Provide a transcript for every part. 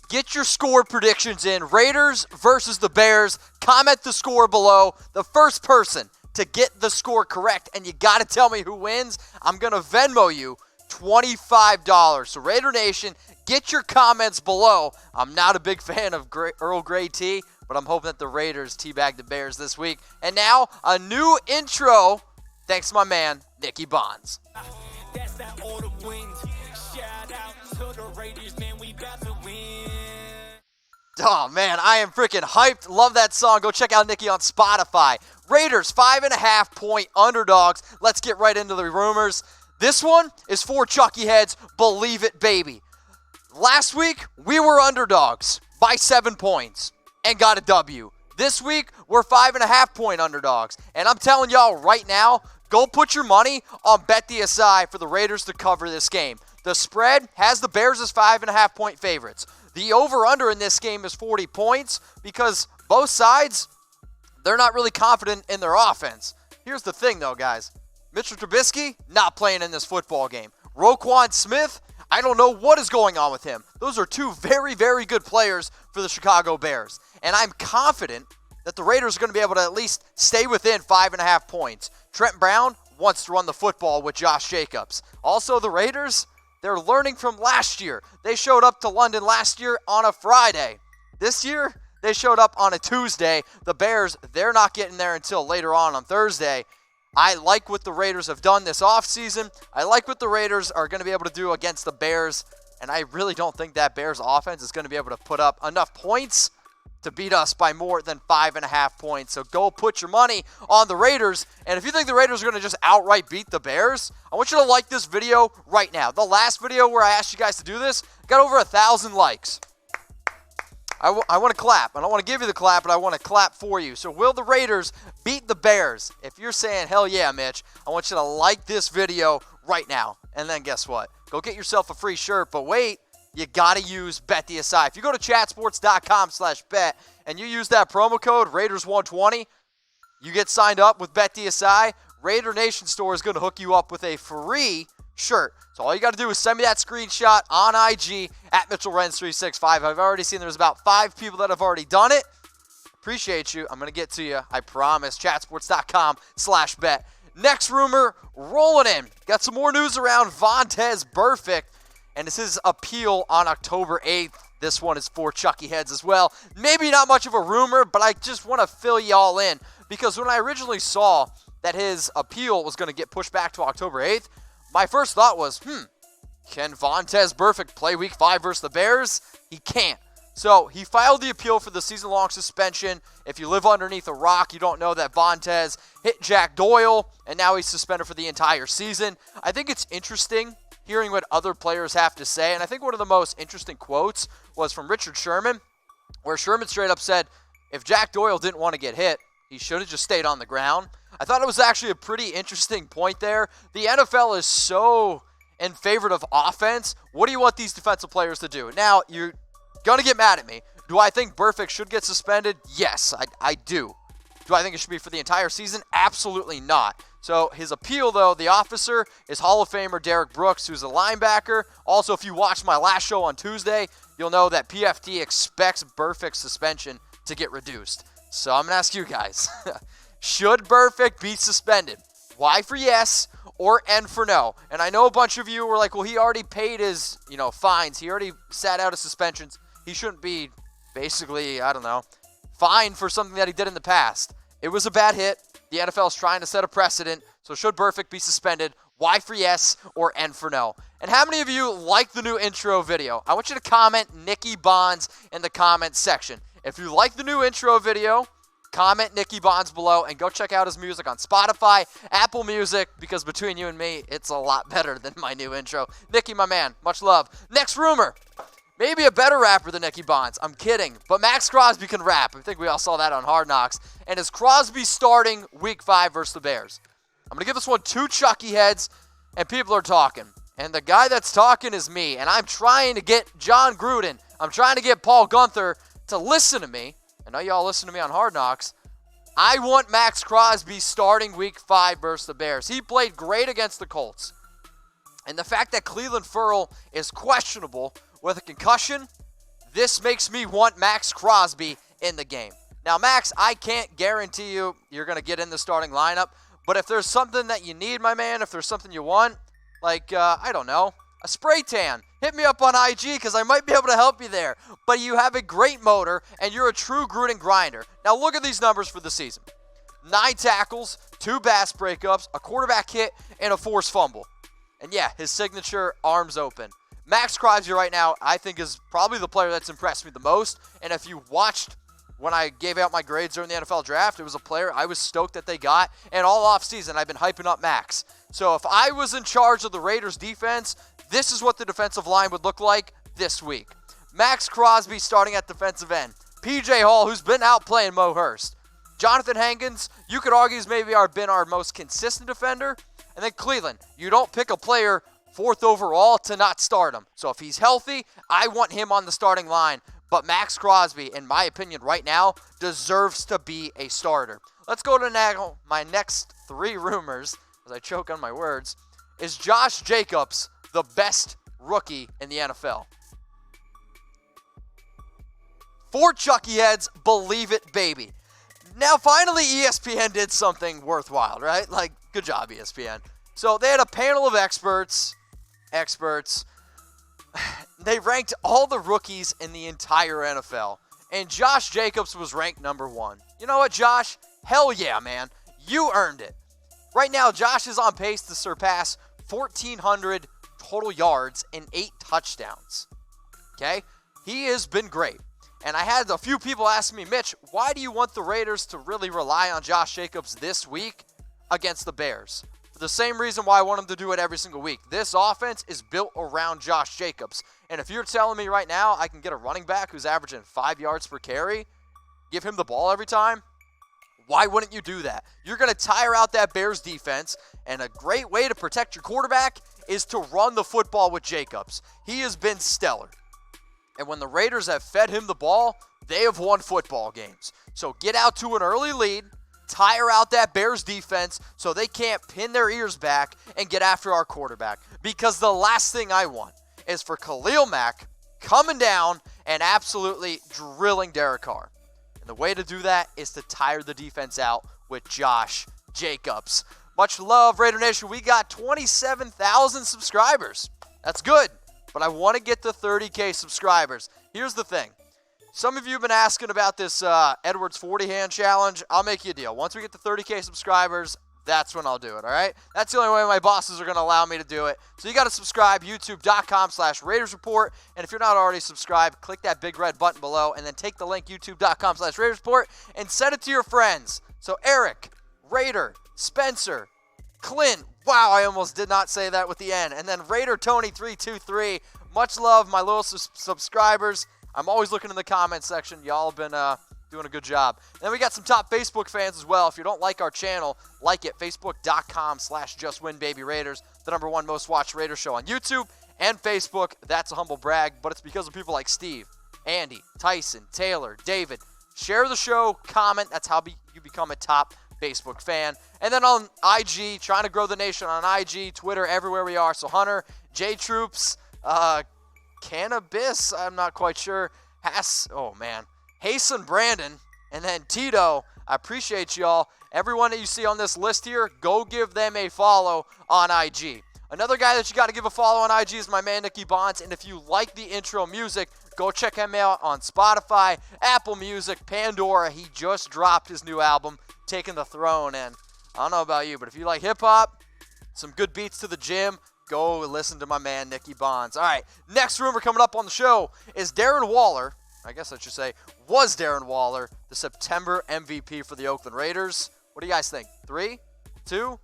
Get your score predictions in. Raiders versus the Bears. Comment the score below. The first person to get the score correct, and you got to tell me who wins, I'm going to Venmo you $25. So Raider Nation, get your comments below. I'm not a big fan of Earl Grey tea, but I'm hoping that the Raiders teabag the Bears this week. And now, a new intro, thanks to my man, Nicky Bonds. That's not all the wins. Shout out to the Raiders, man, we about to win. Oh, man, I am freaking hyped. Love that song. Go check out Nicky on Spotify. Raiders, 5.5-point underdogs. Let's get right into the rumors. This one is for Chucky heads. Believe it, baby. Last week, we were underdogs by 7 points and got a W. This week, we're 5.5-point underdogs. And I'm telling y'all right now, go put your money on BetDSI for the Raiders to cover this game. The spread has the Bears as 5.5-point favorites. The over-under in this game is 40 points because both sides, they're not really confident in their offense. Here's the thing, though, guys. Mitchell Trubisky, not playing in this football game. Roquan Smith, I don't know what is going on with him. Those are two very, very good players for the Chicago Bears. And I'm confident that the Raiders are going to be able to at least stay within 5.5 points. Trent Brown wants to run the football with Josh Jacobs. Also, the Raiders, they're learning from last year. They showed up to London last year on a Friday. This year, they showed up on a Tuesday. The Bears, they're not getting there until later on Thursday. I like what the Raiders have done this offseason. I like what the Raiders are going to be able to do against the Bears. And I really don't think that Bears offense is going to be able to put up enough points to beat us by more than 5.5 points. So go put your money on the Raiders. And if you think the Raiders are going to just outright beat the Bears, I want you to like this video right now. The last video where I asked you guys to do this got over 1,000 likes. I want to clap. I don't want to give you the clap, but I want to clap for you. So will the Raiders beat the Bears? If you're saying, hell yeah, Mitch, I want you to like this video right now. And then guess what? Go get yourself a free shirt. But wait, you got to use BetDSI. If you go to chatsports.com/bet and you use that promo code Raiders120, you get signed up with BetDSI. Raider Nation store is going to hook you up with a free shirt. So all you got to do is send me that screenshot on IG at Mitchell Renz 365. I've already seen there's about 5 people that have already done it. Appreciate you. I'm going to get to you. I promise. Chatsports.com/bet. Next rumor, rolling in. Got some more news around Vontaze Burfict. And it's his appeal on October 8th. This one is for Chucky heads as well. Maybe not much of a rumor, but I just want to fill y'all in. Because when I originally saw that his appeal was going to get pushed back to October 8th, my first thought was, can Vontaze Burfict play Week 5 versus the Bears? He can't. So he filed the appeal for the season-long suspension. If you live underneath a rock, you don't know that Vontaze hit Jack Doyle, and now he's suspended for the entire season. I think it's interesting hearing what other players have to say, and I think one of the most interesting quotes was from Richard Sherman, where Sherman straight up said, if Jack Doyle didn't want to get hit, he should have just stayed on the ground. I thought it was actually a pretty interesting point there. The NFL is so in favor of offense. What do you want these defensive players to do? Now, you're going to get mad at me. Do I think Burfict should get suspended? Yes, I do. Do I think it should be for the entire season? Absolutely not. So his appeal, though, the officer is Hall of Famer Derek Brooks, who's a linebacker. Also, if you watched my last show on Tuesday, you'll know that PFT expects Burfict's suspension to get reduced. So I'm going to ask you guys, should Burfict be suspended? Y for yes or N for no? And I know a bunch of you were like, well, he already paid his, fines. He already sat out his suspensions. He shouldn't be basically, fined for something that he did in the past. It was a bad hit. The NFL is trying to set a precedent. So should Burfict be suspended? Y for yes or N for no? And how many of you like the new intro video? I want you to comment Nicky Bonds in the comments section. If you like the new intro video, comment Nicky Bonds below and go check out his music on Spotify, Apple Music, because between you and me, it's a lot better than my new intro. Nicky, my man, much love. Next rumor. Maybe a better rapper than Nicky Bonds. I'm kidding. But Maxx Crosby can rap. I think we all saw that on Hard Knocks. And is Crosby starting Week 5 versus the Bears? I'm going to give this one 2 Chucky heads, and people are talking. And the guy that's talking is me. And I'm trying to get John Gruden. I'm trying to get Paul Gunther to listen to me. I know y'all listen to me on Hard Knocks. I want Maxx Crosby starting Week 5 versus the Bears. He played great against the Colts. And the fact that Cleveland Ferrell is questionable with a concussion, This makes me want Maxx Crosby in the game. Now, Max, I can't guarantee you're going to get in the starting lineup, but if there's something that you need, my man, if there's something you want, like, I don't know, a spray tan, hit me up on IG because I might be able to help you there. But you have a great motor, and you're a true grit grinder. Now, look at these numbers for the season. 9 tackles, 2 pass breakups, a quarterback hit, and a forced fumble. And yeah, his signature, arms open. Maxx Crosby right now, I think, is probably the player that's impressed me the most. And if you watched when I gave out my grades during the NFL draft, it was a player I was stoked that they got. And all offseason, I've been hyping up Max. So if I was in charge of the Raiders defense, this is what the defensive line would look like this week. Maxx Crosby starting at defensive end. P.J. Hall, who's been out playing Mo Hurst. Jonathan Hankins, you could argue, has maybe been our most consistent defender. And then Cleveland, you don't pick a player 4th overall to not start him. So if he's healthy, I want him on the starting line. But Maxx Crosby, in my opinion right now, deserves to be a starter. Let's go to now my next 3 rumors, as I choke on my words. Is Josh Jacobs the best rookie in the NFL? 4 Chucky heads, believe it, baby. Now, finally, ESPN did something worthwhile, right? Like, good job, ESPN. So they had a panel of experts. They ranked all the rookies in the entire NFL. And Josh Jacobs was ranked number 1. You know what, Josh? Hell yeah, man. You earned it. Right now, Josh is on pace to surpass 1,400 total yards and 8 touchdowns. Okay? He has been great. And I had a few people ask me, Mitch, why do you want the Raiders to really rely on Josh Jacobs this week against the Bears? For the same reason why I want him to do it every single week. This offense is built around Josh Jacobs. And if you're telling me right now I can get a running back who's averaging 5 yards per carry, give him the ball every time, why wouldn't you do that? You're going to tire out that Bears defense, and a great way to protect your quarterback is to run the football with Jacobs. He has been stellar. And when the Raiders have fed him the ball, they have won football games. So get out to an early lead, tire out that Bears defense so they can't pin their ears back and get after our quarterback. Because the last thing I want is for Khalil Mack coming down and absolutely drilling Derek Carr. And the way to do that is to tire the defense out with Josh Jacobs. Much love, Raider Nation. We got 27,000 subscribers. That's good. But I want to get to 30K subscribers. Here's the thing. Some of you have been asking about this Edwards 40-hand challenge. I'll make you a deal. Once we get to 30K subscribers, that's when I'll do it, all right? That's the only way my bosses are going to allow me to do it. So you got to subscribe, youtube.com/Raiders Report. And if you're not already subscribed, click that big red button below and then take the link, youtube.com/Raiders Report, and send it to your friends. So Eric, Raider, Spencer, Clint. Wow, I almost did not say that with the N. And then Raider Tony 323. Much love, my little subscribers. I'm always looking in the comments section. Y'all have been doing a good job. And then we got some top Facebook fans as well. If you don't like our channel, like it. Facebook.com/JustWinBabyRaiders. The #1 most watched Raider show on YouTube and Facebook. That's a humble brag, but it's because of people like Steve, Andy, Tyson, Taylor, David. Share the show, comment. That's how you become a top Facebook fan. And then on IG, trying to grow the nation on IG, Twitter, everywhere we are. So Hunter, J Troops, Cannabis, I'm not quite sure. Hasten Brandon, and then Tito. I appreciate y'all. Everyone that you see on this list here, go give them a follow on IG. Another guy that you got to give a follow on IG is my man Nicky Bonds. And if you like the intro music, go check him out on Spotify, Apple Music, Pandora. He just dropped his new album, Taking the Throne. And I don't know about you, but if you like hip-hop, some good beats to the gym, go listen to my man Nicky Bonds. All right, next rumor coming up on the show is Darren Waller. I guess I should say, was Darren Waller the September MVP for the Oakland Raiders? What do you guys think? 3, 2,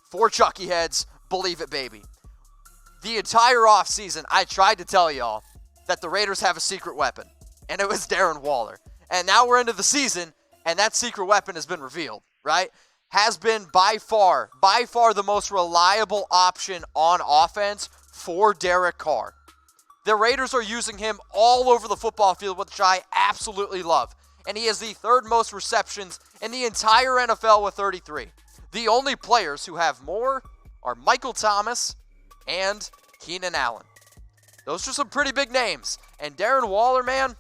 4 Chucky heads. Believe it, baby. The entire offseason, I tried to tell y'all that the Raiders have a secret weapon, and it was Darren Waller. And now we're into the season, and that secret weapon has been revealed, right? Has been by far the most reliable option on offense for Derek Carr. The Raiders are using him all over the football field, which I absolutely love. And he has the 3rd most receptions in the entire NFL with 33. The only players who have more are Michael Thomas and Keenan Allen. Those are some pretty big names. And Darren Waller, man,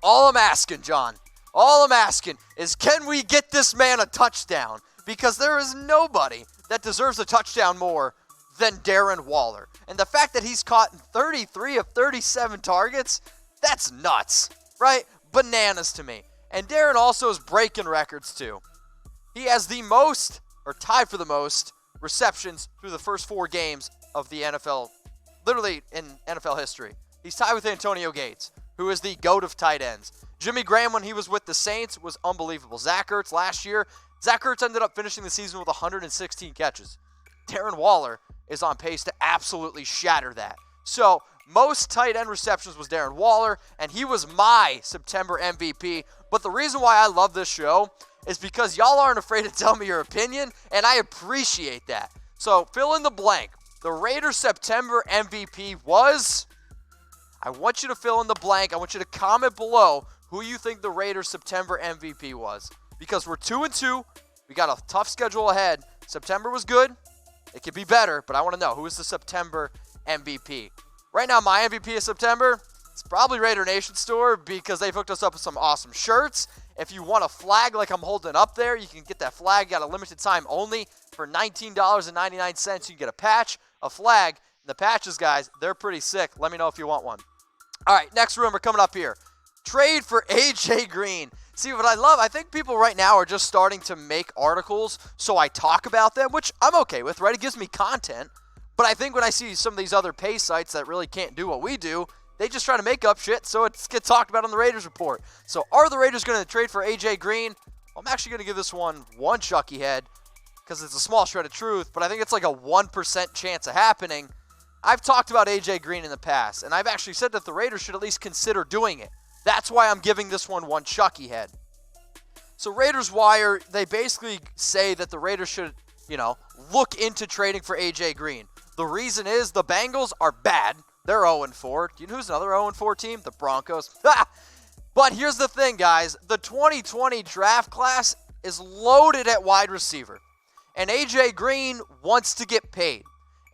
all I'm asking, John, all I'm asking is, can we get this man a touchdown? Because there is nobody that deserves a touchdown more than Darren Waller. And the fact that he's caught 33 of 37 targets, that's nuts, right? Bananas to me. And Darren also is breaking records too. He has the most, or tied for the most, receptions through the first 4 games of the NFL, literally in NFL history. He's tied with Antonio Gates, who is the GOAT of tight ends. Jimmy Graham, when he was with the Saints, was unbelievable. Zach Ertz last year, Zach Ertz ended up finishing the season with 116 catches. Darren Waller is on pace to absolutely shatter that. So, most tight end receptions was Darren Waller, and he was my September MVP. But the reason why I love this show is because y'all aren't afraid to tell me your opinion, and I appreciate that. So, fill in the blank. The Raiders' September MVP was... I want you to fill in the blank. I want you to comment below who you think the Raiders' September MVP was. Because we're 2-2. We got a tough schedule ahead. September was good. It could be better, but I want to know who is the September MVP. Right now, my MVP of September, it's probably Raider Nation Store because they've hooked us up with some awesome shirts. If you want a flag like I'm holding up there, you can get that flag. You got a limited time only for $19.99. You can get a patch, a flag. And the patches, guys, they're pretty sick. Let me know if you want one. All right, next rumor coming up here. Trade for AJ Green. See, what I love, I think people right now are just starting to make articles so I talk about them, which I'm okay with, right? It gives me content. But I think when I see some of these other pay sites that really can't do what we do, they just try to make up shit so it gets talked about on the Raiders Report. So are the Raiders going to trade for AJ Green? I'm actually going to give this one Chucky head because it's a small shred of truth, but I think it's like a 1% chance of happening. I've talked about AJ Green in the past, and I've actually said that the Raiders should at least consider doing it. That's why I'm giving this one Chucky head. So Raiders Wire, they basically say that the Raiders should, look into trading for AJ Green. The reason is the Bengals are bad. They're 0-4. Do you know who's another 0-4 team? The Broncos. But here's the thing, guys. The 2020 draft class is loaded at wide receiver. And AJ Green wants to get paid.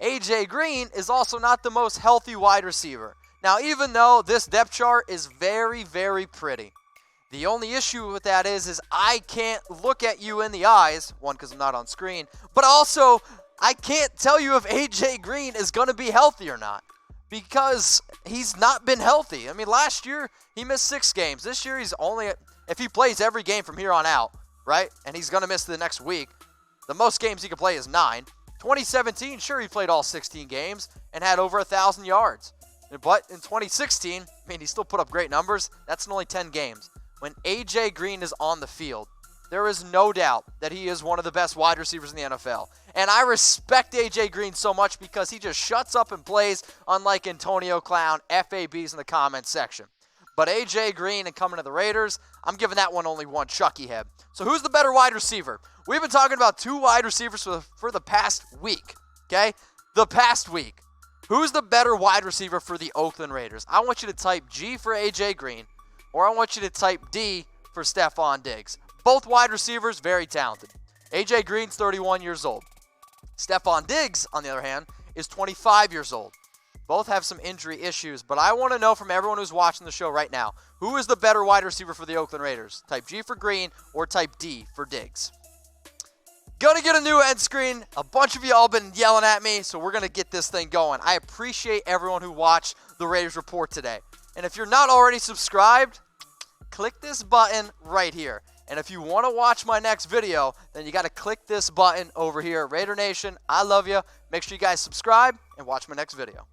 AJ Green is also not the most healthy wide receiver. Now, even though this depth chart is very, very pretty, the only issue with that is I can't look at you in the eyes, one, because I'm not on screen, but also I can't tell you if AJ Green is going to be healthy or not because he's not been healthy. I mean, last year he missed 6 games. This year he's only, if he plays every game from here on out, right, and he's going to miss the next week, the most games he can play is 9. 2017, sure, he played all 16 games and had over 1,000 yards. But in 2016, he still put up great numbers. That's in only 10 games. When AJ Green is on the field, there is no doubt that he is one of the best wide receivers in the NFL. And I respect AJ Green so much because he just shuts up and plays, unlike Antonio Clown, FABs in the comments section. But AJ Green and coming to the Raiders, I'm giving that one only one Chucky head. So who's the better wide receiver? We've been talking about 2 wide receivers for the past week, okay? The past week. Who's the better wide receiver for the Oakland Raiders? I want you to type G for AJ Green, or I want you to type D for Stefon Diggs. Both wide receivers, very talented. AJ Green's 31 years old. Stefon Diggs, on the other hand, is 25 years old. Both have some injury issues, but I want to know from everyone who's watching the show right now, who is the better wide receiver for the Oakland Raiders? Type G for Green or type D for Diggs. Gonna get a new end screen. A bunch of y'all been yelling at me, so we're gonna get this thing going. I appreciate everyone who watched the Raiders Report today. And if you're not already subscribed, click this button right here. And if you want to watch my next video, then you got to click this button over here. Raider Nation, I love you. Make sure you guys subscribe and watch my next video.